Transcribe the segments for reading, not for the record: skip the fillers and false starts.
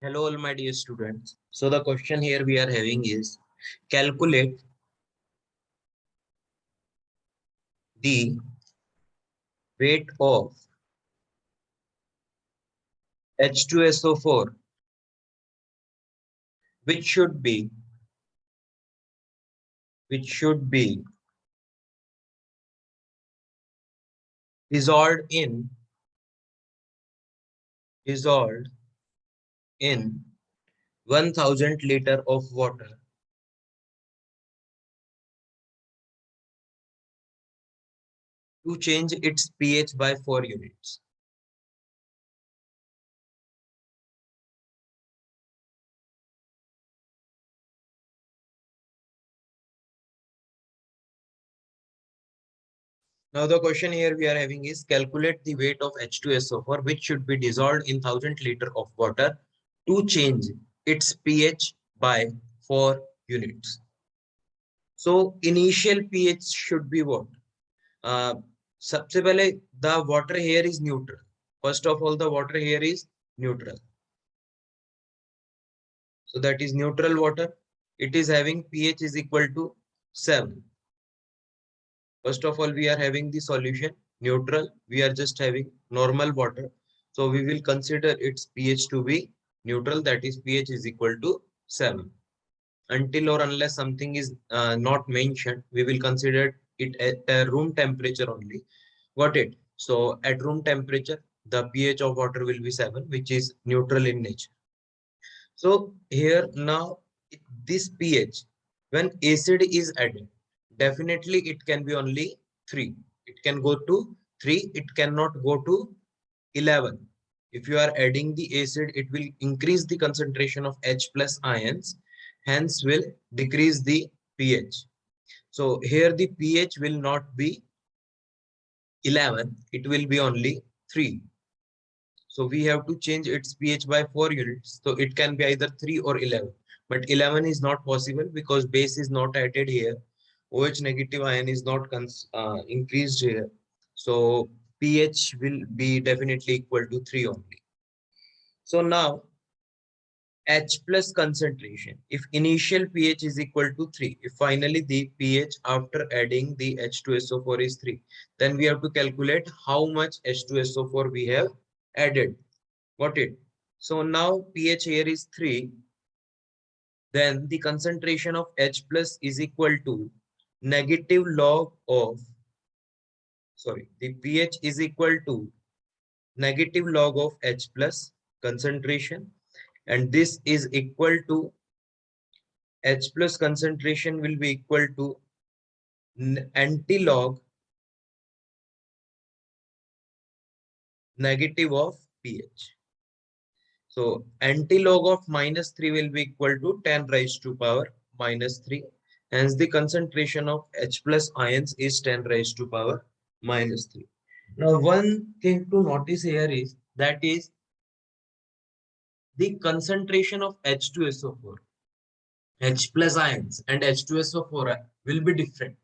Hello, all my dear students. So the question here we are having is calculate the weight of H2SO4, which should be which should be dissolved in dissolved in 1000 liter of water to change its pH by 4 units. Now the question here we are having is calculate the weight of H2SO4, which should be dissolved in 1000 liter of water to change its pH by 4 units. So initial pH should be what? Uh, सबसे पहले the water here is neutral. First of all, the water here is neutral. So that is neutral water. It is having pH is equal to 7. First of all, we are having the solution neutral. We are just having normal water. So we will consider its pH to be neutral. That is pH is equal to 7. Until or unless something is not mentioned, we will consider it at room temperature only. Got it? So at room temperature, the pH of water will be 7, which is neutral in nature. So here now, this pH, when acid is added, definitely it can be only 3. It can go to 3. It cannot go to 11. If you are adding the acid, it will increase the concentration of H plus ions, hence will decrease the pH. So here the pH will not be 11, it will be only 3. So we have to change its pH by 4 units. So it can be either 3 or 11. But 11 is not possible because base is not added here. OH negative ion is not increased here. So pH will be definitely equal to 3 only. So now H plus concentration. If initial pH is equal to 3, if finally the pH after adding the H2SO4 is 3, then we have to calculate how much H2SO4 we have added. Got it? So now pH here is 3, then the concentration of H plus is equal to negative log of, the pH is equal to negative log of H plus concentration, and this is equal to H plus concentration will be equal to anti-log negative of pH. So anti-log of -3 will be equal to 10 raised to power -3. Hence the concentration of H plus ions is 10 raised to power -3. Now one thing to notice here is that is the concentration of H2SO4, H plus ions and H2SO4 will be different.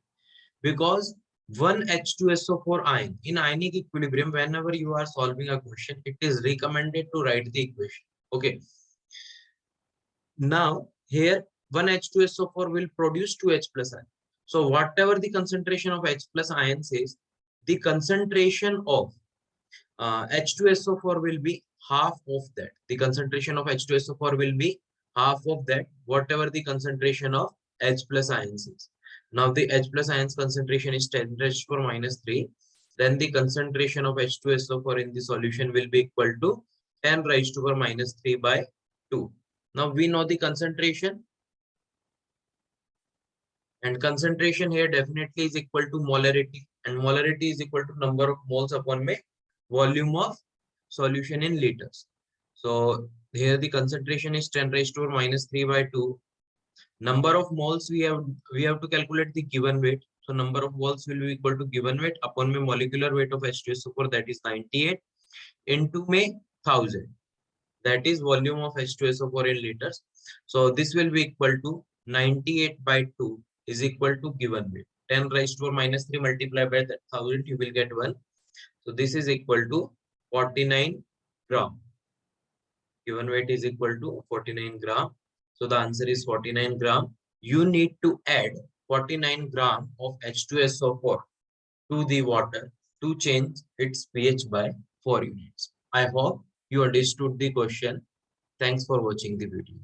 Because one H2SO4 ion in ionic equilibrium, whenever you are solving a question, it is recommended to write the equation. Okay. Now here one H2SO4 will produce 2H plus ion. So whatever the concentration of H plus ions is, the concentration of H2SO4 will be half of that. The concentration of H2SO4 will be half of that, whatever the concentration of H plus ions is. Now the H plus ions concentration is 10 raised to power -3. Then the concentration of H2SO4 in the solution will be equal to 10 raised to power -3 by 2. Now we know the concentration, and concentration here definitely is equal to molarity, and molarity is equal to number of moles upon volume of solution in liters. So here the concentration is 10 raised to power -3 by 2. Number of moles we have to calculate the given weight. So number of moles will be equal to given weight upon molecular weight of H2SO4, that is 98, into 1000. That is volume of H2SO4 in liters. So this will be equal to 98 by 2 is equal to given weight. 10 raised to power -3 multiplied by that 1000, you will get 1. So this is equal to 49 gram. Given weight is equal to 49 gram. So the answer is 49 gram. You need to add 49 gram of H2SO4 to the water to change its pH by 4 units. I hope you understood the question. Thanks for watching the video.